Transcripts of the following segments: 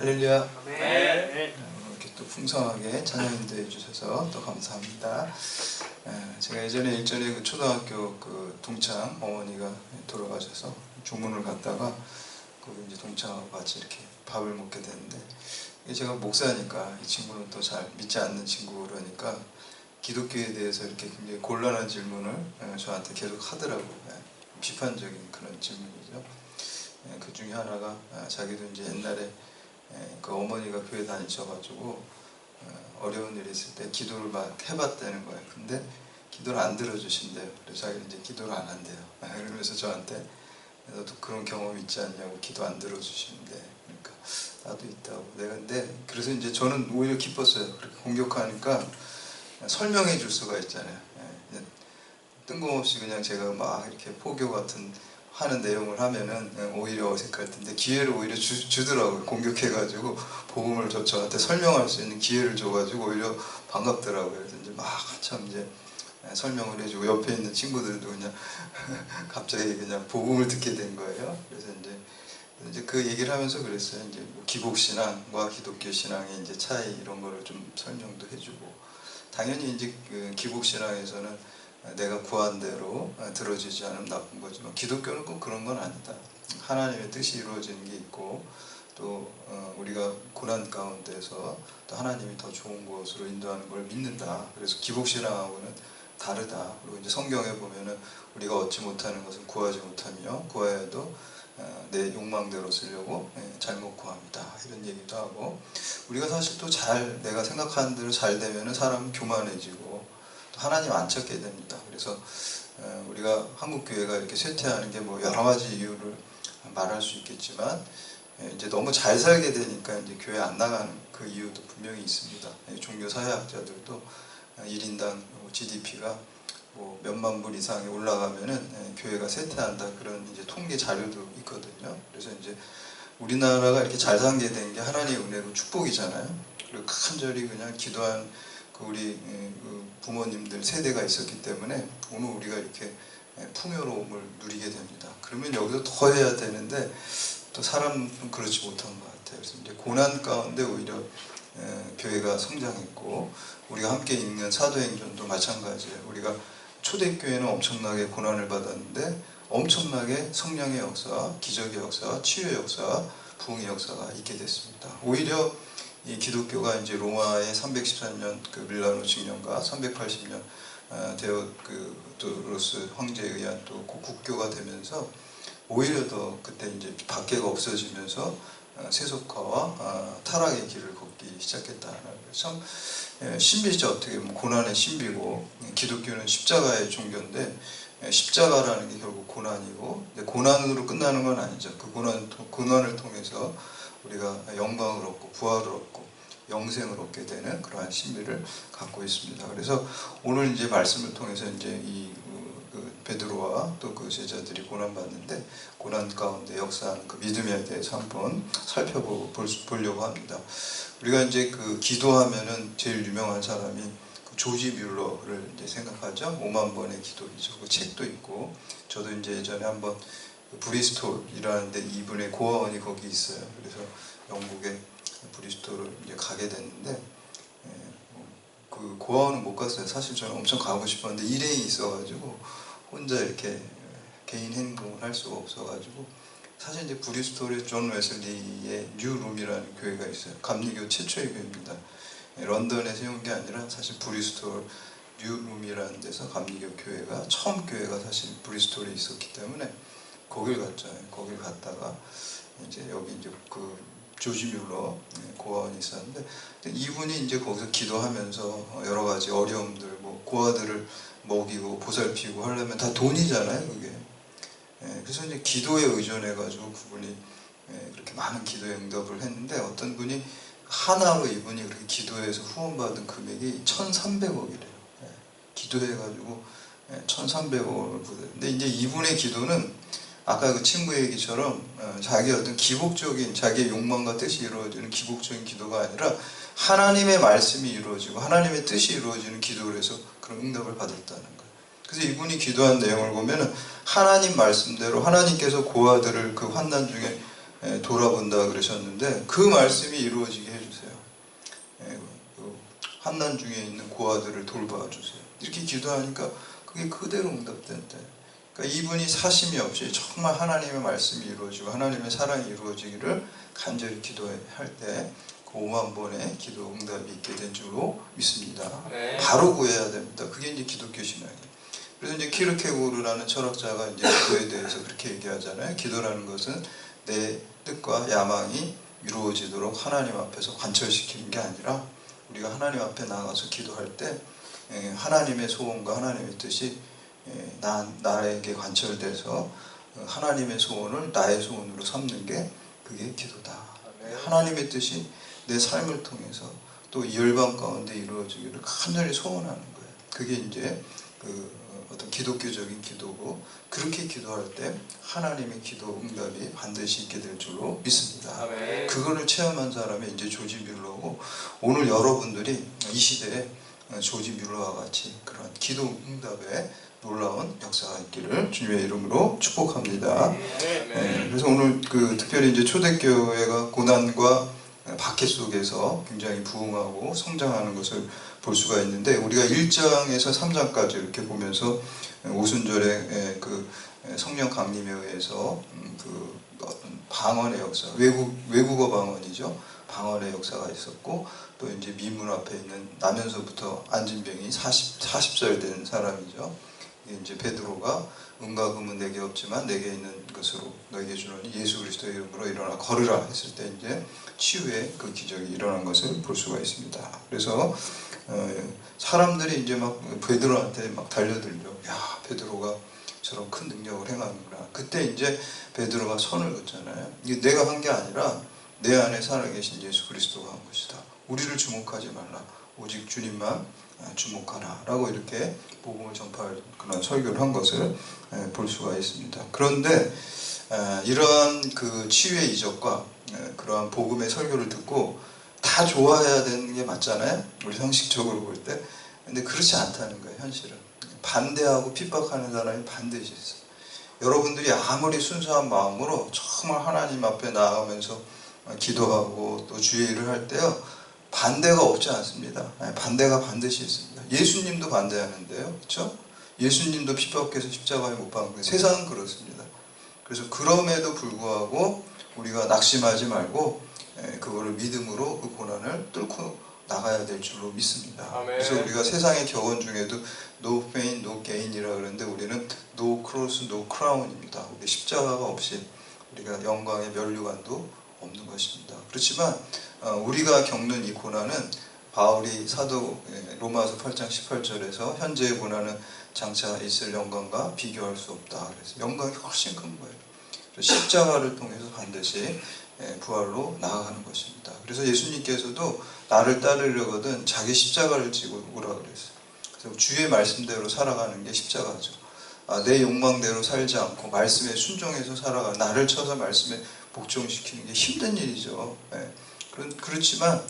할렐루야. 네. 이렇게 또 풍성하게 찬양 인도해 주셔서 또 감사합니다. 제가 예전에 일전에 그 초등학교 그 동창 어머니가 돌아가셔서 주문을 갔다가 거기 이제 동창하고 같이 이렇게 밥을 먹게 됐는데, 제가 목사니까 이 친구는 또 잘 믿지 않는 친구라니까 기독교에 대해서 이렇게 굉장히 곤란한 질문을 저한테 계속 하더라고요. 비판적인 그런 질문이죠. 그 중에 하나가 자기도 이제 옛날에 그 어머니가 교회 다니셔가지고 어려운 일이 있을 때 기도를 막 해봤다는 거예요. 근데 기도를 안 들어주신대요. 그래서 자기는 이제 기도를 안 한대요. 그러면서 저한테 너도 그런 경험 있지 않냐고, 기도 안 들어주시는데. 그러니까 나도 있다고. 내가 근데 그래서 이제 저는 오히려 기뻤어요. 그렇게 공격하니까 설명해 줄 수가 있잖아요. 뜬금없이 그냥 제가 막 이렇게 포교 같은 하는 내용을 하면은 오히려 어색할 텐데 기회를 오히려 주더라고요. 공격해가지고 복음을 저한테 설명할 수 있는 기회를 줘가지고 오히려 반갑더라고요. 그래서 이제 막 한참 이제 설명을 해주고 옆에 있는 친구들도 그냥 갑자기 그냥 복음을 듣게 된 거예요. 그래서 이제 그 얘기를 하면서 그랬어요. 이제 뭐 기복 신앙과 기독교 신앙의 이제 차이 이런 거를 좀 설명도 해주고, 당연히 이제 그 기복 신앙에서는 내가 구한 대로 들어지지 않으면 나쁜 거지만 기독교는 꼭 그런 건 아니다. 하나님의 뜻이 이루어지는 게 있고 또 우리가 고난 가운데서 또 하나님이 더 좋은 곳으로 인도하는 걸 믿는다. 그래서 기복신앙하고는 다르다. 그리고 이제 성경에 보면은 우리가 얻지 못하는 것은 구하지 못하며 구하여도 내 욕망대로 쓰려고 잘못 구합니다. 이런 얘기도 하고, 우리가 사실 또 내가 생각하는 대로 잘 되면은 사람은 교만해지고 하나님 안 찾게 됩니다. 그래서 우리가 한국교회가 이렇게 쇠퇴하는 게 뭐 여러 가지 이유를 말할 수 있겠지만, 이제 너무 잘 살게 되니까 이제 교회 안 나가는 그 이유도 분명히 있습니다. 종교 사회학자들도 1인당 GDP가 뭐 몇만 불 이상이 올라가면은 교회가 쇠퇴한다, 그런 이제 통계 자료도 있거든요. 그래서 이제 우리나라가 이렇게 잘 살게 된 게 하나님의 은혜로 축복이잖아요. 그리고 간절히 그냥 기도한 우리 부모님들 세대가 있었기 때문에 오늘 우리가 이렇게 풍요로움을 누리게 됩니다. 그러면 여기서 더 해야 되는데 또 사람은 그렇지 못한 것 같아요. 그래서 이제 고난 가운데 오히려 교회가 성장했고, 우리가 함께 읽는 사도행전도 마찬가지예요. 우리가 초대교회는 엄청나게 고난을 받았는데 엄청나게 성령의 역사, 기적의 역사, 치유의 역사, 부흥의 역사가 있게 됐습니다. 오히려 이 기독교가 이제 로마의 314년 그 밀라노 칙령과 380년 데오도로스 황제에 의한 또 국교가 되면서 오히려 더 그때 이제 박해가 없어지면서 세속화와 타락의 길을 걷기 시작했다는 거예요. 참 신비죠. 어떻게 보면 고난의 신비고, 기독교는 십자가의 종교인데 십자가라는 게 결국 고난이고, 근데 고난으로 끝나는 건 아니죠. 그 고난을 통해서 우리가 영광을 얻고 부활을 얻고 영생을 얻게 되는 그러한 신비를 갖고 있습니다. 그래서 오늘 이제 말씀을 통해서 이제 이 베드로와 또 그 제자들이 고난 받는데 고난 가운데 역사하는 그 믿음에 대해서 한번 살펴보려고 합니다. 우리가 이제 그 기도하면은 제일 유명한 사람이 그 조지 뮬러를 이제 생각하죠. 5만 번의 기도이죠. 그 책도 있고, 저도 이제 예전에 한번 브리스톨이라는데 이분의 고아원이 거기 있어요. 그래서 영국의 브리스톨을 이제 가게 됐는데 그 고아원은 못 갔어요. 사실 저는 엄청 가고 싶었는데 일행이 있어가지고 혼자 이렇게 개인 행동을 할 수가 없어가지고, 사실 이제 브리스톨의 존 웨슬리의 뉴룸이라는 교회가 있어요. 감리교 최초의 교회입니다. 런던에 세운 게 아니라 사실 브리스톨 뉴룸이라는 데서 감리교 교회가 처음 교회가 사실 브리스톨에 있었기 때문에 거길 갔죠. 거길 갔다가 이제 여기 이제 그 조지 뮬러 고아원이 있었는데, 이분이 이제 거기서 기도하면서 여러 가지 어려움들, 뭐 고아들을 먹이고 보살피고 하려면 다 돈이잖아요, 그게. 그래서 이제 기도에 의존해가지고 그분이 그렇게 많은 기도에 응답을 했는데, 어떤 분이 하나로 이분이 그렇게 기도해서 후원받은 금액이 1,300억이래요. 기도해가지고 1,300억을 부르는데, 근데 이제 이분의 기도는 아까 그 친구 얘기처럼 자기 어떤 기복적인 자기의 욕망과 뜻이 이루어지는 기복적인 기도가 아니라 하나님의 말씀이 이루어지고 하나님의 뜻이 이루어지는 기도를 해서 그런 응답을 받았다는 거예요. 그래서 이분이 기도한 내용을 보면은 하나님 말씀대로 하나님께서 고아들을 그 환난 중에 돌아본다 그러셨는데 그 말씀이 이루어지게 해주세요. 그 환난 중에 있는 고아들을 돌봐주세요. 이렇게 기도하니까 그게 그대로 응답된대. 그러니까 이분이 사심이 없이 정말 하나님의 말씀이 이루어지고 하나님의 사랑이 이루어지기를 간절히 기도할 때 그 5만 번의 기도 응답이 있게 된 줄로 믿습니다. 네. 바로 구해야 됩니다. 그게 이제 기독교 신앙이에요. 그래서 이제 키르케고르라는 철학자가 이제 기도에 대해서 그렇게 얘기하잖아요. 기도라는 것은 내 뜻과 야망이 이루어지도록 하나님 앞에서 관철시키는 게 아니라 우리가 하나님 앞에 나가서 기도할 때 하나님의 소원과 하나님의 뜻이 나에게 관철돼서 하나님의 소원을 나의 소원으로 삼는 게 그게 기도다. 하나님의 뜻이 내 삶을 통해서 또 이 열방 가운데 이루어지기를 간절히 소원하는 거예요. 그게 이제 어떤 기독교적인 기도고, 그렇게 기도할 때 하나님의 기도 응답이 반드시 있게 될 줄로 믿습니다. 아멘. 그거를 체험한 사람이 이제 조지 뮬러고, 오늘 여러분들이 이 시대에 조지 뮬러와 같이 그런 기도 응답에 놀라운 역사가 있기를 주님의 이름으로 축복합니다. 그래서 오늘 특별히 이제 초대교회가 고난과 박해 속에서 굉장히 부흥하고 성장하는 것을 볼 수가 있는데, 우리가 1장에서 3장까지 이렇게 보면서 오순절에 성령 강림에 의해서 어떤 방언의 역사, 외국어 방언이죠. 방언의 역사가 있었고, 또 이제 미문 앞에 있는 나면서부터 안진병이 40살 된 사람이죠. 이제 베드로가 은과 금은 내게 없지만 내게 있는 것으로 너에게 주노니 예수 그리스도의 이름으로 일어나 걸으라 했을 때 이제 치유의 그 기적이 일어난 것을 볼 수가 있습니다. 그래서 사람들이 이제 막 베드로한테 막 달려들죠. 야, 베드로가 저런 큰 능력을 행하는구나. 그때 이제 베드로가 손을 긋잖아요. 이게 내가 한 게 아니라 내 안에 살아계신 예수 그리스도가 한 것이다. 우리를 주목하지 말라. 오직 주님만 주목하라. 라고 이렇게 복음을 전파할 그런 설교를 한 것을 볼 수가 있습니다. 그런데 이러한 그 치유의 이적과 그러한 복음의 설교를 듣고 다 좋아해야 되는 게 맞잖아요. 우리 상식적으로 볼 때. 근데 그렇지 않다는 거예요, 현실은. 반대하고 핍박하는 사람이 반드시 있어요. 여러분들이 아무리 순수한 마음으로 정말 하나님 앞에 나아가면서 기도하고 또 주의 일을 할 때요, 반대가 없지 않습니다. 반대가 반드시 있습니다. 예수님도 반대하는데요, 그렇죠? 예수님도 핍박해서 십자가에 못 박은 거예요. 세상은 그렇습니다. 그래서 그럼에도 불구하고 우리가 낙심하지 말고 그거를 믿음으로 그 고난을 뚫고 나가야 될 줄로 믿습니다. 아멘. 그래서 우리가 세상의 격언 중에도 no pain, no gain이라 그러는데 우리는 no cross, no crown입니다. 우리 십자가가 없이 우리가 영광의 면류관도 없는 것입니다. 그렇지만 우리가 겪는 이 고난은 바울이 사도 로마서 8장 18절에서 현재의 고난은 장차 있을 영광과 비교할 수 없다. 그래서 영광이 훨씬 큰 거예요. 십자가를 통해서 반드시 부활로 나아가는 것입니다. 그래서 예수님께서도 나를 따르려거든 자기 십자가를 지고 오라 그랬어요. 그래서 주의 말씀대로 살아가는 게 십자가죠. 내 욕망대로 살지 않고 말씀에 순종해서 살아가, 나를 쳐서 말씀에 복종시키는 게 힘든 일이죠. 그렇지만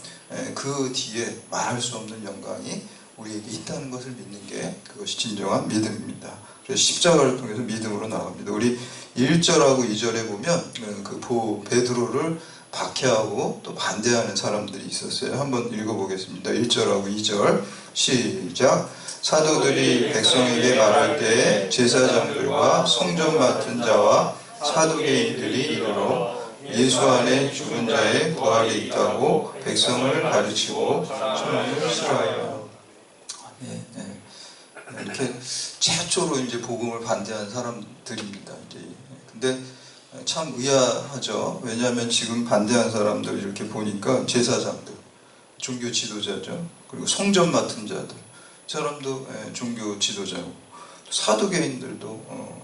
그 뒤에 말할 수 없는 영광이 우리에게 있다는 것을 믿는 게 그것이 진정한 믿음입니다. 그래서 십자가를 통해서 믿음으로 나갑니다. 우리 1절하고 2절에 보면 베드로를 박해하고 또 반대하는 사람들이 있었어요. 한번 읽어보겠습니다. 1절하고 2절 시작. 사도들이 백성에게 말할 때에 제사장들과 성전 맡은 자와 사두개인들이 이르러 예수 안에 죽은 자의 부활이 있다고 백성을 가르치고 천하를 싫어해요. 이렇게 최초로 이제 복음을 반대한 사람들입니다. 근데 참 의아하죠. 왜냐하면 지금 반대한 사람들 이렇게 보니까 제사장들, 종교 지도자죠. 그리고 성전 맡은 자들, 사람도 종교 지도자고, 사두개인들도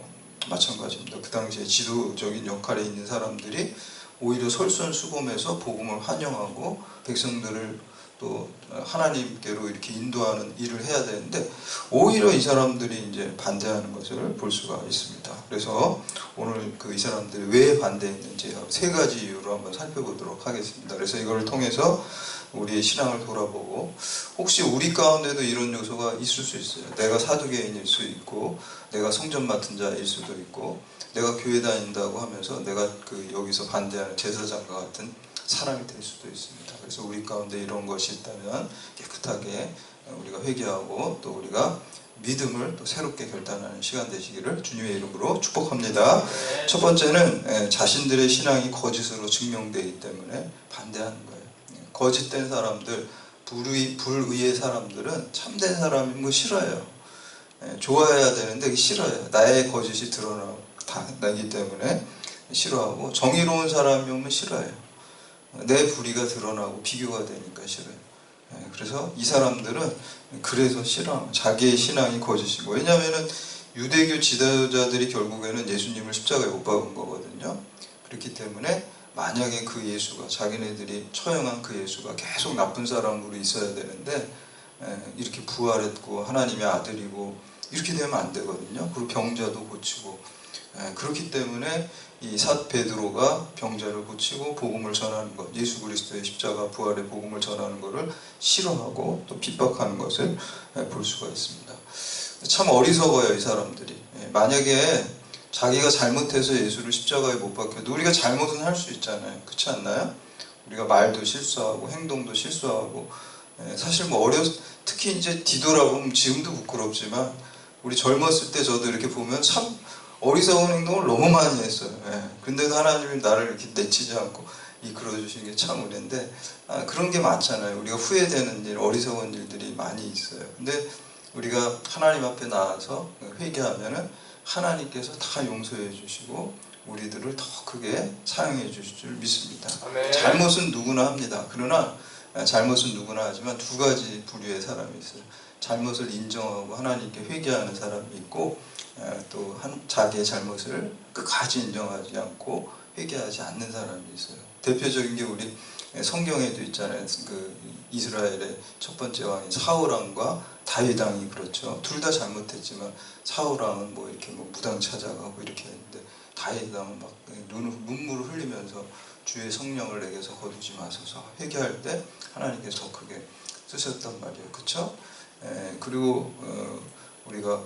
마찬가지입니다. 그 당시에 지도적인 역할에 있는 사람들이 오히려 솔선수범해서 복음을 환영하고 백성들을 또 하나님께로 이렇게 인도하는 일을 해야 되는데 오히려 이 사람들이 이제 반대하는 것을 볼 수가 있습니다. 그래서 오늘 이 사람들이 왜 반대했는지 세 가지 이유로 한번 살펴보도록 하겠습니다. 그래서 이걸 통해서 우리의 신앙을 돌아보고 혹시 우리 가운데도 이런 요소가 있을 수 있어요. 내가 사두개인일 수 있고 내가 성전 맡은 자일 수도 있고 내가 교회 다닌다고 하면서 내가 여기서 반대하는 제사장과 같은 사람이 될 수도 있습니다. 그래서 우리 가운데 이런 것이 있다면 깨끗하게 우리가 회개하고 또 우리가 믿음을 또 새롭게 결단하는 시간 되시기를 주님의 이름으로 축복합니다. 네. 첫 번째는 자신들의 신앙이 거짓으로 증명되기 때문에 반대하는 거예요. 거짓된 사람들, 불의의 사람들은 참된 사람인 거 싫어해요. 좋아해야 되는데 싫어해요. 나의 거짓이 드러나기 때문에 싫어하고 정의로운 사람이 오면 싫어해요. 내 불의가 드러나고 비교가 되니까 싫어요. 그래서 이 사람들은 그래서 싫어. 자기의 신앙이 거짓이고. 왜냐하면 유대교 지도자들이 결국에는 예수님을 십자가에 못 박은 거거든요. 그렇기 때문에 만약에 그 예수가 자기네들이 처형한 그 예수가 계속 나쁜 사람으로 있어야 되는데 이렇게 부활했고 하나님의 아들이고 이렇게 되면 안 되거든요. 그리고 병자도 고치고 그렇기 때문에 이 베드로가 병자를 고치고 복음을 전하는 것, 예수 그리스도의 십자가 부활의 복음을 전하는 것을 싫어하고 또 핍박하는 것을 볼 수가 있습니다. 참 어리석어요, 이 사람들이. 만약에 자기가 잘못해서 예수를 십자가에 못 박혀도 우리가 잘못은 할 수 있잖아요. 그렇지 않나요? 우리가 말도 실수하고 행동도 실수하고 사실 특히 이제 뒤돌아보면 지금도 부끄럽지만 우리 젊었을 때 저도 이렇게 보면 참 어리석은 행동을 너무 많이 했어요. 근데도 하나님이 나를 이렇게 내치지 않고 이끌어 주시는 게 참 은혜인데 그런 게 많잖아요. 우리가 후회되는 일, 어리석은 일들이 많이 있어요. 근데 우리가 하나님 앞에 나와서 회개하면은 하나님께서 다 용서해 주시고 우리들을 더 크게 사용해 주실 줄 믿습니다. 아멘. 잘못은 누구나 합니다. 그러나 잘못은 누구나 하지만 두 가지 부류의 사람이 있어요. 잘못을 인정하고 하나님께 회개하는 사람이 있고 또 자기의 잘못을 끝까지 인정하지 않고 회개하지 않는 사람이 있어요. 대표적인 게 우리 성경에도 있잖아요. 이스라엘의 첫 번째 왕인 사울왕과 다윗 왕이 그렇죠. 둘 다 잘못했지만 사울 왕은 이렇게 무당 찾아가고 이렇게 했는데 다윗 왕은 막 눈물을 흘리면서 주의 성령을 내게서 거두지 마소서 회개할 때 하나님께서 더 크게 쓰셨단 말이에요. 그렇죠? 그리고 우리가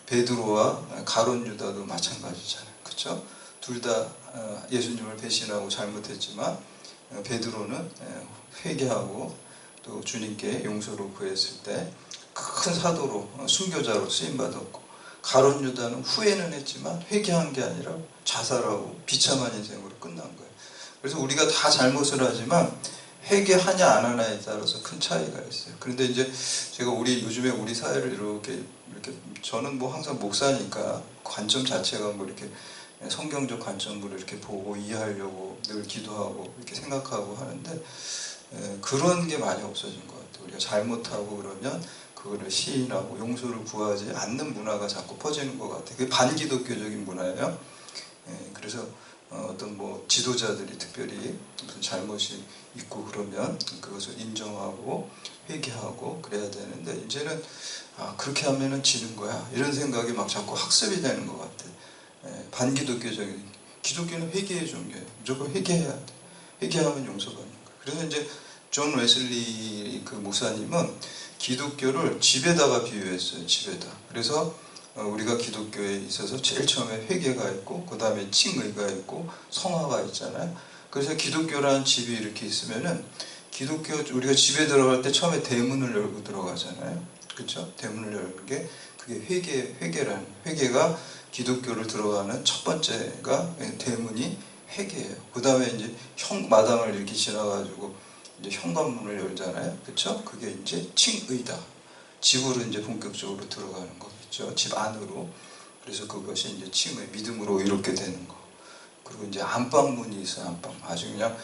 베드로와 가룟 유다도 마찬가지잖아요. 그렇죠? 둘 다 예수님을 배신하고 잘못했지만 베드로는 회개하고 또 주님께 용서를 구했을 때 큰 사도로 순교자로 쓰임받았고 가룟 유다는 후회는 했지만 회개한 게 아니라 자살하고 비참한 인생으로 끝난 거예요. 그래서 우리가 다 잘못을 하지만 회개하냐 안 하냐에 따라서 큰 차이가 있어요. 그런데 이제 제가 요즘에 우리 사회를 이렇게 저는 항상 목사니까 관점 자체가 이렇게 성경적 관점으로 이렇게 보고 이해하려고 늘 기도하고 이렇게 생각하고 하는데 그런 게 많이 없어진 것 같아요. 우리가 잘못하고 그러면 그거를 시인하고 용서를 구하지 않는 문화가 자꾸 퍼지는 것 같아요. 그게 반기독교적인 문화예요. 그래서 어떤 지도자들이 특별히 무슨 잘못이 있고 그러면 그것을 인정하고 회개하고 그래야 되는데 이제는 그렇게 하면은 지는 거야 이런 생각이 자꾸 학습이 되는 것 같아요. 반기독교적인 기독교는 회개의 종교예요. 무조건 회개해야 돼. 회개하면 용서받는 거예요. 그래서 이제 존 웨슬리 목사님은 기독교를 집에다가 비유했어요. 집에다. 그래서 우리가 기독교에 있어서 제일 처음에 회개가 있고 그 다음에 칭의가 있고 성화가 있잖아요. 그래서 기독교라는 집이 이렇게 있으면은 우리가 집에 들어갈 때 처음에 대문을 열고 들어가잖아요. 그렇죠? 대문을 열는 게 그게 회개가 기독교를 들어가는 첫 번째가 대문이 회개예요. 그 다음에 이제 마당을 이렇게 지나가지고 이제 현관문을 열잖아요. 그렇죠? 그게 이제 칭의다. 집으로 이제 본격적으로 들어가는 거겠죠. 집 안으로. 그래서 그것이 이제 칭의, 믿음으로 이롭게 되는 거. 그리고 이제 안방문이 있어요. 안방. 아주 그냥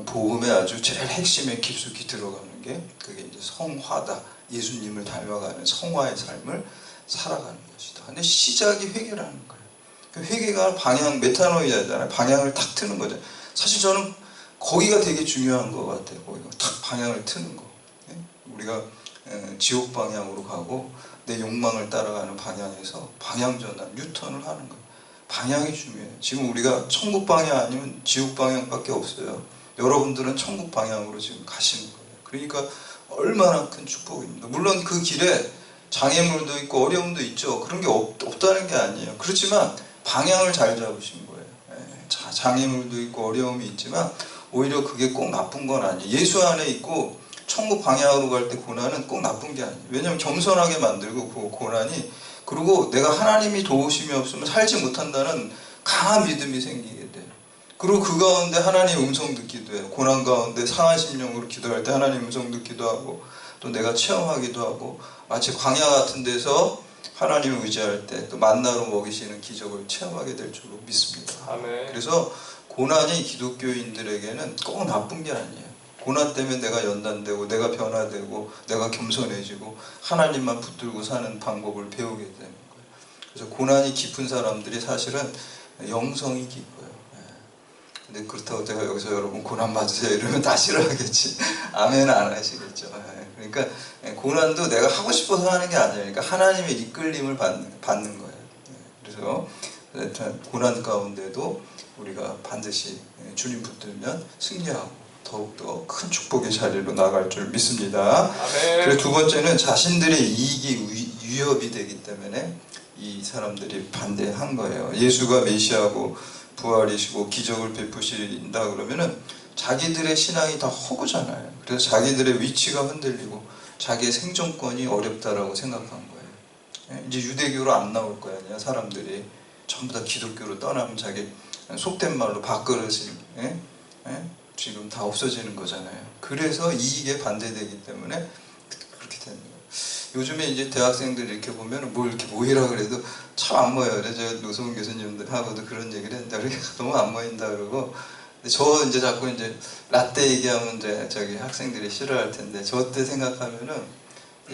복음의 아주 제일 핵심에 깊숙이 들어가는 게 그게 이제 성화다. 예수님을 닮아가는 성화의 삶을 살아가는 것이다. 근데 시작이 회개라는 거예요. 회개가 메타노이아잖아요. 방향을 탁 트는 거죠. 사실 저는 거기가 되게 중요한 것 같아요. 거기가 탁 방향을 트는 거. 우리가 지옥 방향으로 가고 내 욕망을 따라가는 방향에서 방향 전환, 유턴을 하는 거예요. 방향이 중요해요. 지금 우리가 천국 방향 아니면 지옥 방향밖에 없어요. 여러분들은 천국 방향으로 지금 가시는 거예요. 그러니까 얼마나 큰 축복입니다. 물론 그 길에 장애물도 있고 어려움도 있죠. 그런 게 없다는 게 아니에요. 그렇지만 방향을 잘 잡으신 거예요. 장애물도 있고 어려움이 있지만 오히려 그게 꼭 나쁜 건 아니에요. 예수 안에 있고 천국 방향으로 갈 때 고난은 꼭 나쁜 게 아니에요. 왜냐하면 겸손하게 만들고 그 고난이, 그리고 내가 하나님이 도우심이 없으면 살지 못한다는 강한 믿음이 생기게 돼요. 그리고 그 가운데 하나님의 음성 듣기도 해요. 고난 가운데 상한 심령으로 기도할 때 하나님의 음성 듣기도 하고, 또 내가 체험하기도 하고, 마치 광야 같은 데서 하나님을 의지할 때 또 만나로 먹이시는 기적을 체험하게 될 줄로 믿습니다. 아멘. 그래서 고난이 기독교인들에게는 꼭 나쁜 게 아니에요. 고난 때문에 내가 연단되고 내가 변화되고 내가 겸손해지고 하나님만 붙들고 사는 방법을 배우게 되는 거예요. 그래서 고난이 깊은 사람들이 사실은 영성이 깊어요. 근데 그렇다고 제가 여기서 여러분 고난 받으세요 이러면 다 싫어하겠지. 아멘 안 하시겠죠. 그러니까 고난도 내가 하고 싶어서 하는 게 아니에요. 그러니까 하나님의 이끌림을 받는 거예요. 그래서 고난 가운데도 우리가 반드시 주님 붙들면 승리하고 더욱더 큰 축복의 자리로 나갈 줄 믿습니다. 아멘. 그리고 두 번째는 자신들의 이익이 위협이 되기 때문에 이 사람들이 반대한 거예요. 예수가 메시아고 부활이시고 기적을 베푸신다 그러면은 자기들의 신앙이 다 허구잖아요. 그래서 자기들의 위치가 흔들리고 자기의 생존권이 어렵다라고 생각한 거예요. 이제 유대교로 안 나올 거 아니야. 사람들이 전부 다 기독교로 떠나면 자기 속된 말로 밥그릇이 지금 다 없어지는 거잖아요. 그래서 이익에 반대되기 때문에 그렇게 되는 거예요. 요즘에 이제 대학생들 이렇게 보면 뭘 이렇게 모이라 그래도 참 안 모여요. 그래서 노성훈 교수님하고도 그런 얘기를 했는데 너무 안 모인다 그러고, 저 이제 자꾸 이제 라떼 얘기하면 이제 저기 학생들이 싫어할 텐데, 저 때 생각하면은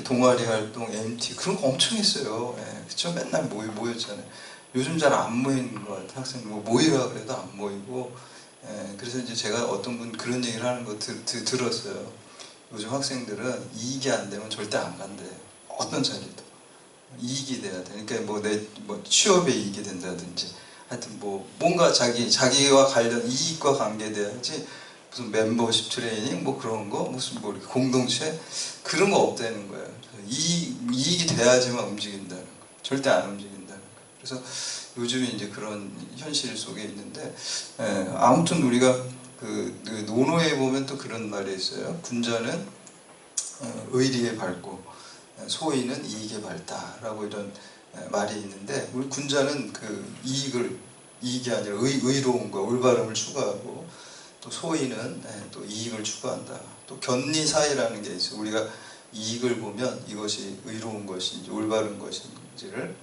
동아리 활동, MT 그런 거 엄청 했어요. 그쵸? 맨날 모였잖아요. 요즘 잘 안 모이는 것 같아요. 학생 뭐 모이라 그래도 안 모이고. 그래서 이제 제가 어떤 분 그런 얘기를 하는 거 들었어요. 요즘 학생들은 이익이 안 되면 절대 안 간대요. 어떤 자리도 이익이 돼야 돼. 그러니까 뭐 내 취업에 이익이 된다든지, 하여튼 뭐 뭔가 자기와 관련 이익과 관계돼야지, 무슨 멤버십 트레이닝 뭐 그런 거, 무슨 뭐 이렇게 공동체 그런 거 없다는 거예요. 이익이 돼야지만 움직인다는 거예요. 절대 안 움직인다는 거예요. 그래서 요즘에 이제 그런 현실 속에 있는데, 아무튼 우리가 그 논어에 보면 또 그런 말이 있어요. 군자는 의리에 밝고 소인은 이익에 밝다라고 이런 말이 있는데, 우리 군자는 그 이익이 아니라 의로움과 올바름을 추구하고, 또 소인은 또 이익을 추구한다. 또 견리사이라는 게 있어요. 우리가 이익을 보면 이것이 의로운 것인지 올바른 것인지를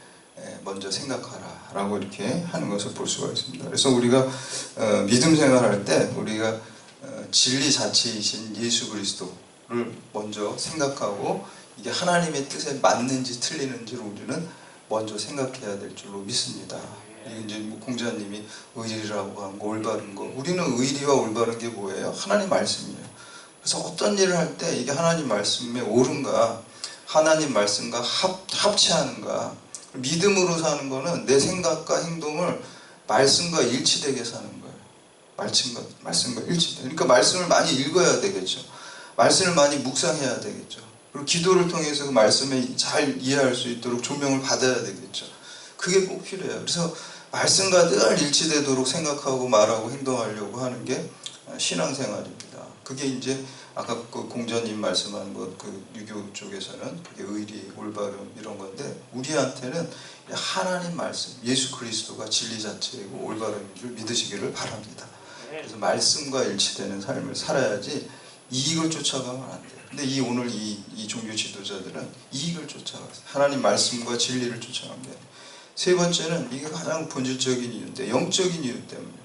먼저 생각하라 라고 이렇게 하는 것을 볼 수가 있습니다. 그래서 우리가 믿음 생활할 때 우리가 진리 자체이신 예수 그리스도를 먼저 생각하고, 이게 하나님의 뜻에 맞는지 틀리는지를 우리는 먼저 생각해야 될 줄로 믿습니다. 이게 이제 뭐 공자님이 의리라고 한 거, 올바른 거, 우리는 의리와 올바른 게 뭐예요? 하나님 말씀이에요. 그래서 어떤 일을 할 때 이게 하나님 말씀에 옳은가, 하나님 말씀과 합치하는가. 믿음으로 사는 거는 내 생각과 행동을 말씀과 일치되게 사는 거예요. 말씀과 일치되게. 그러니까 말씀을 많이 읽어야 되겠죠. 말씀을 많이 묵상해야 되겠죠. 그리고 기도를 통해서 그 말씀을 잘 이해할 수 있도록 조명을 받아야 되겠죠. 그게 꼭 필요해요. 그래서 말씀과 늘 일치되도록 생각하고 말하고 행동하려고 하는 게 신앙생활입니다. 그게 이제 아까 그 공자님 말씀한 그 유교 쪽에서는 그게 의리, 올바름 이런 건데, 우리한테는 하나님 말씀, 예수 그리스도가 진리 자체이고 올바름인 줄 믿으시기를 바랍니다. 그래서 말씀과 일치되는 삶을 살아야지 이익을 쫓아가면 안 돼요. 근데 오늘 이 종교 지도자들은 이익을 쫓아가요. 하나님 말씀과 진리를 쫓아간 게. 세 번째는 이게 가장 본질적인 이유인데, 영적인 이유 때문이에요.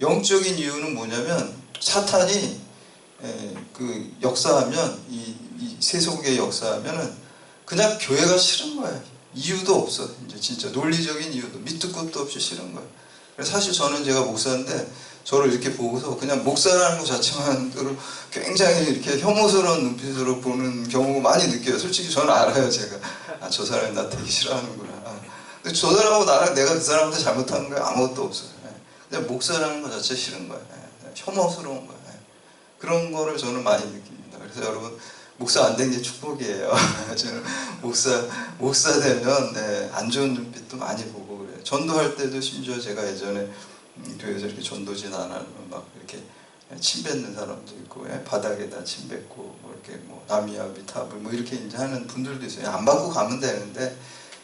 영적인 이유는 뭐냐면, 사탄이 그 역사하면, 이 세속의 역사하면은 그냥 교회가 싫은 거예요. 이유도 없어. 이제 진짜 논리적인 이유도 밑도 끝도 없이 싫은 거예요. 그래서 사실 저는 제가 목사인데 저를 이렇게 보고서 그냥 목사라는 것 자체만으로 굉장히 이렇게 혐오스러운 눈빛으로 보는 경우가 많이 느껴요. 솔직히 저는 알아요. 제가 저 사람이 나 되게 싫어하는구나. 근데 저 사람하고 나랑 내가 그 사람한테 잘못한 거에 아무것도 없어요. 그냥 목사라는 것 자체 싫은 거예요. 혐오스러운 거예요. 그런 거를 저는 많이 느낍니다. 그래서 여러분, 목사 안 된 게 축복이에요. 저는 목사 되면 안 좋은 눈빛도 많이 보고 그래요. 전도할 때도 심지어 제가 예전에 교회에서 이렇게 전도진 안 하면 막 이렇게 침 뱉는 사람도 있고, 바닥에다 침 뱉고, 뭐 이렇게 뭐 나미야비 탑을 뭐 이렇게 이제 하는 분들도 있어요. 안 받고 가면 되는데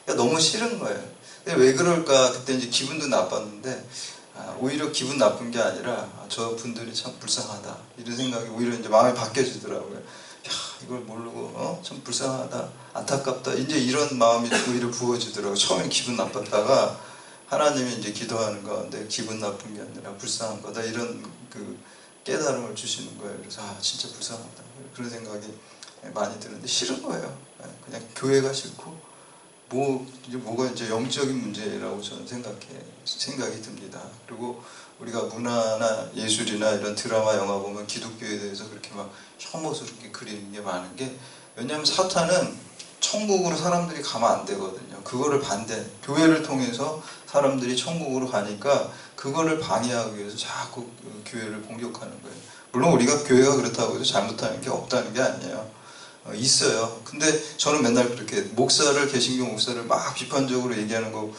너무 싫은 거예요. 왜 그럴까? 그때 이제 기분도 나빴는데 오히려 기분 나쁜 게 아니라 저 분들이 참 불쌍하다 이런 생각이 오히려 이제 마음이 바뀌어지더라고요. 야, 이걸 모르고 참 불쌍하다, 안타깝다, 이제 이런 마음이 오히려 부어지더라고요. 처음에 기분 나빴다가 하나님이 이제 기도하는 가운데 기분 나쁜 게 아니라 불쌍한 거다, 이런 그 깨달음을 주시는 거예요. 그래서 진짜 불쌍하다, 그런 생각이 많이 드는데 싫은 거예요. 그냥 교회가 싫고 뭐가 이제 영적인 문제라고 저는 생각이 듭니다. 그리고 우리가 문화나 예술이나 이런 드라마, 영화 보면 기독교에 대해서 그렇게 막 혐오스럽게 그리는 게 많은 게, 왜냐하면 사탄은 천국으로 사람들이 가면 안 되거든요. 그거를 교회를 통해서 사람들이 천국으로 가니까 그거를 방해하기 위해서 자꾸 교회를 공격하는 거예요. 물론 우리가 교회가 그렇다고 해서 잘못하는 게 없다는 게 아니에요. 있어요. 근데 저는 맨날 그렇게 개신교 목사를 막 비판적으로 얘기하는 거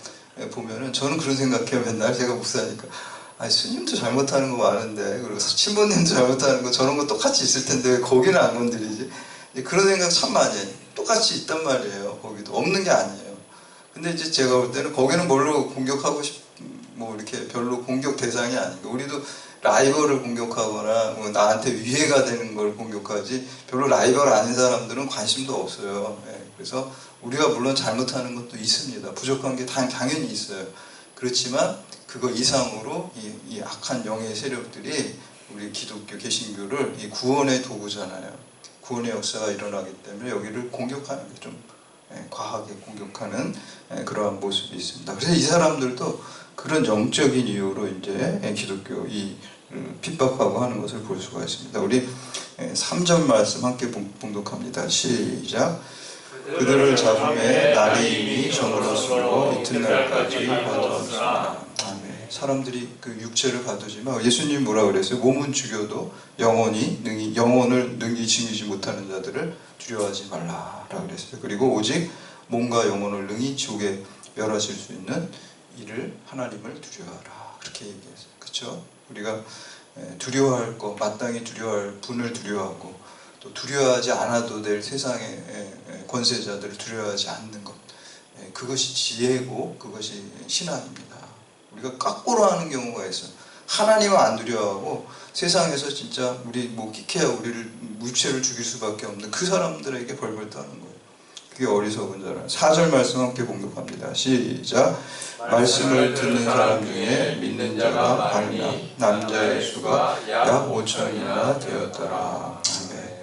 보면은 저는 그런 생각해요. 맨날 제가 목사니까 스님도 잘못하는 거 많은데, 그리고 신부님도 잘못하는 거 저런 거 똑같이 있을 텐데 왜 거기는 안 건드리지? 그런 생각 참 많이 해요. 똑같이 있단 말이에요. 거기도 없는 게 아니에요. 근데 이제 제가 볼 때는 거기는 뭘로 뭐 이렇게 별로 공격 대상이 아니고, 우리도 라이벌을 공격하거나 뭐 나한테 위해가 되는 걸 공격하지 별로 라이벌 아닌 사람들은 관심도 없어요. 그래서 우리가 물론 잘못하는 것도 있습니다. 부족한 게 당연히 있어요. 그렇지만 그거 이상으로 이 악한 영의 세력들이 우리 기독교, 개신교를 이 구원의 도구잖아요. 구원의 역사가 일어나기 때문에 여기를 공격하는 게 좀 과하게 공격하는 그러한 모습이 있습니다. 그래서 이 사람들도 그런 영적인 이유로 이제 기독교 핍박하고 하는 것을 볼 수가 있습니다. 우리 3절 말씀 함께 봉독합니다. 시작. 그들을 잡음에 날이 이미 저물었으므로 이튿날까지 가두었으나. 아멘. 사람들이 그 육체를 가두지만 예수님이 뭐라 그랬어요? 몸은 죽여도 영혼을 능히 지키지 못하는 자들을 두려워하지 말라라고 그랬어요. 그리고 오직 몸과 영혼을 능히 지옥에 멸하실 수 있는 이를 하나님을 두려워하라, 그렇게 얘기했어요. 그렇죠? 우리가 두려워할 것, 마땅히 두려워할 분을 두려워하고, 또 두려워하지 않아도 될 세상의 권세자들을 두려워하지 않는 것, 그것이 지혜고 그것이 신앙입니다. 우리가 거꾸로 하는 경우가 있어요. 하나님은 안 두려워하고 세상에서 진짜 우리 끼케야 우리를 육체를 죽일 수밖에 없는 그 사람들에게 벌벌 떠는 거예요. 그게 어리석은 자라. 4절 말씀 함께 봉독합니다. 시작. 말씀을 듣는 사람 중에 믿는 자가 많으니 남자의 수가 약 5천이나 되었더라. 아멘.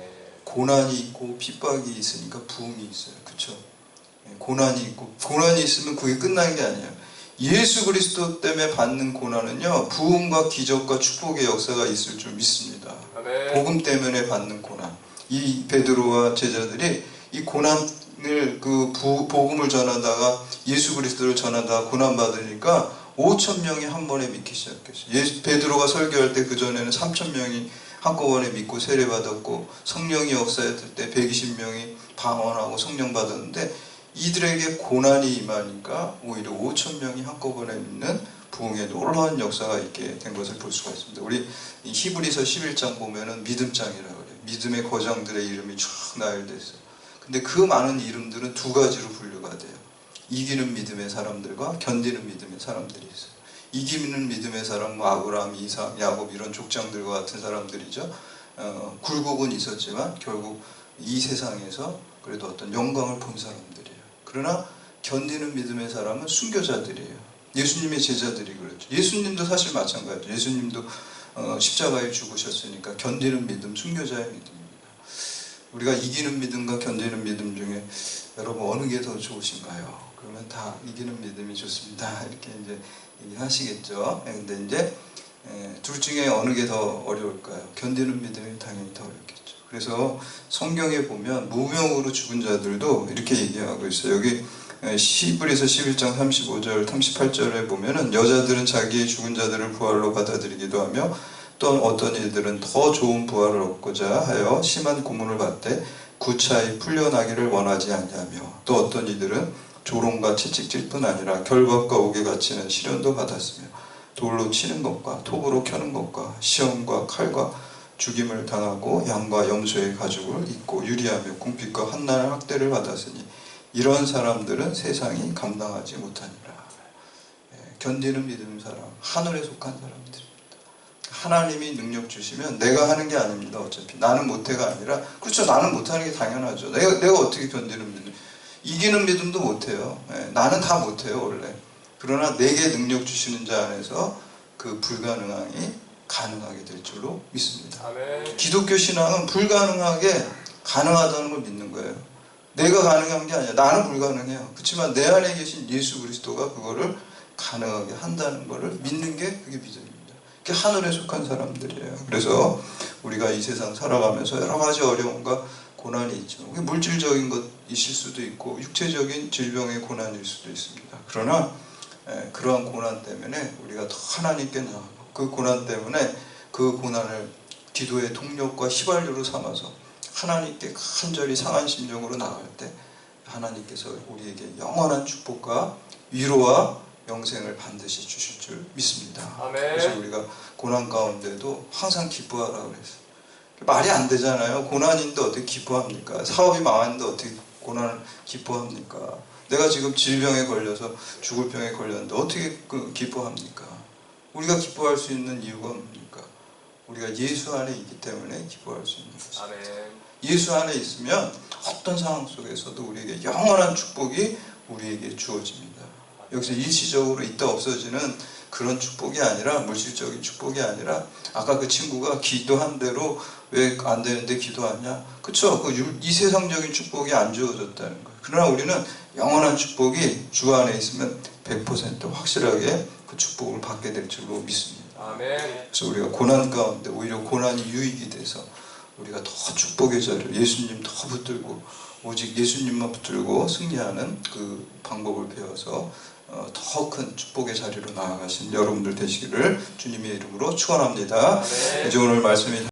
고난이 있고 핍박이 있으니까 부흥이 있어요. 그렇죠? 고난이 있고, 고난이 있으면 그게 끝나는 게 아니에요. 예수 그리스도 때문에 받는 고난은요, 부흥과 기적과 축복의 역사가 있을 줄 믿습니다. 아멘. 복음 때문에 받는 고난. 이 베드로와 제자들이 이 고난을 복음을 전하다가 예수 그리스도를 전하다가 고난 받으니까 5천 명이 한 번에 믿기 시작했어요. 베드로가 설교할 때 그 전에는 3천 명이 한꺼번에 믿고 세례받았고, 성령이 역사했을 때 120명이 방언하고 성령 받았는데, 이들에게 고난이 임하니까 오히려 5천 명이 한꺼번에 믿는 부흥의 놀라운 역사가 있게 된 것을 볼 수가 있습니다. 우리 히브리서 11장 보면은 믿음장이라고 그래요. 믿음의 거장들의 이름이 쭉 나열되어 있어요. 근데 그 많은 이름들은 두 가지로 분류가 돼요. 이기는 믿음의 사람들과 견디는 믿음의 사람들이 있어요. 이기는 믿음의 사람, 아브라함, 이삭, 야곱 이런 족장들과 같은 사람들이죠. 굴곡은 있었지만 결국 이 세상에서 그래도 어떤 영광을 본 사람들이에요. 그러나 견디는 믿음의 사람은 순교자들이에요. 예수님의 제자들이 그랬죠. 예수님도 사실 마찬가지죠. 예수님도 십자가에 죽으셨으니까 견디는 믿음, 순교자의 믿음입니다. 우리가 이기는 믿음과 견디는 믿음 중에 여러분 어느 게 더 좋으신가요? 그러면 다 이기는 믿음이 좋습니다. 이렇게 이제 얘기하시겠죠. 근데 이제 둘 중에 어느 게 더 어려울까요? 견디는 믿음이 당연히 더 어렵겠죠. 그래서 성경에 보면 무명으로 죽은 자들도 이렇게 얘기하고 있어요. 여기 히브리서 11장 35절 38절에 보면은 여자들은 자기의 죽은 자들을 부활로 받아들이기도 하며 또 어떤 이들은 더 좋은 부활을 얻고자 하여 심한 고문을 받되 구차히 풀려나기를 원하지 않냐며 또 어떤 이들은 조롱과 채찍질 뿐 아니라 결박과 옥에 갇히는 시련도 받았으며 돌로 치는 것과 톱으로 켜는 것과 시험과 칼과 죽임을 당하고 양과 염소의 가죽을 입고 유리하며 궁핍과 한날 학대를 받았으니 이런 사람들은 세상이 감당하지 못하니라. 견디는 믿음 사람, 하늘에 속한 사람들입니다. 하나님이 능력 주시면 내가 하는 게 아닙니다. 어차피 나는 못해가 아니라 그렇죠. 나는 못하는 게 당연하죠. 내가 어떻게 견디는 믿음, 이기는 믿음도 못해요. 나는 다 못해요 원래. 그러나 내게 능력 주시는 자 안에서 그 불가능함이 가능하게 될 줄로 믿습니다. 아멘. 기독교 신앙은 불가능하게 가능하다는 걸 믿는 거예요. 내가 가능한 게 아니야. 나는 불가능해요. 그렇지만 내 안에 계신 예수 그리스도가 그거를 가능하게 한다는 것을 믿는 게 그게 믿음입니다. 그게 하늘에 속한 사람들이에요. 그래서 우리가 이 세상 살아가면서 여러 가지 어려움과 고난이 있죠. 그게 물질적인 것 있을 수도 있고 육체적인 질병의 고난일 수도 있습니다. 그러나 그러한 고난 때문에 우리가 더 하나님께 나아가고 그 고난 때문에 그 고난을 기도의 동력과 휘발유로 삼아서 하나님께 간절히 상한 심정으로 나갈 때 하나님께서 우리에게 영원한 축복과 위로와 영생을 반드시 주실 줄 믿습니다. 아멘. 그래서 우리가 고난 가운데도 항상 기뻐하라고 그랬어요. 말이 안 되잖아요. 고난인데 어떻게 기뻐합니까? 사업이 망했는데 어떻게 고난을 기뻐합니까? 내가 지금 질병에 걸려서 죽을 병에 걸렸는데 어떻게 기뻐합니까? 우리가 기뻐할 수 있는 이유가 뭡니까? 우리가 예수 안에 있기 때문에 기뻐할 수 있는 것입니다. 아멘. 예수 안에 있으면 어떤 상황 속에서도 우리에게 영원한 축복이 우리에게 주어집니다. 여기서 일시적으로 있다 없어지는 그런 축복이 아니라 물질적인 축복이 아니라 아까 그 친구가 기도한 대로 왜 안 되는데 기도하냐? 그쵸? 이 세상적인 축복이 안 주어졌다는 거예요. 그러나 우리는 영원한 축복이 주 안에 있으면 100% 확실하게 그 축복을 받게 될 줄로 믿습니다. 아멘. 그래서 우리가 고난 가운데 오히려 고난이 유익이 돼서 우리가 더 축복의 자리를 예수님 더 붙들고 오직 예수님만 붙들고 승리하는 그 방법을 배워서 더 큰 축복의 자리로 나아가신 여러분들 되시기를 주님의 이름으로 축원합니다. 아멘. 이제 오늘 말씀이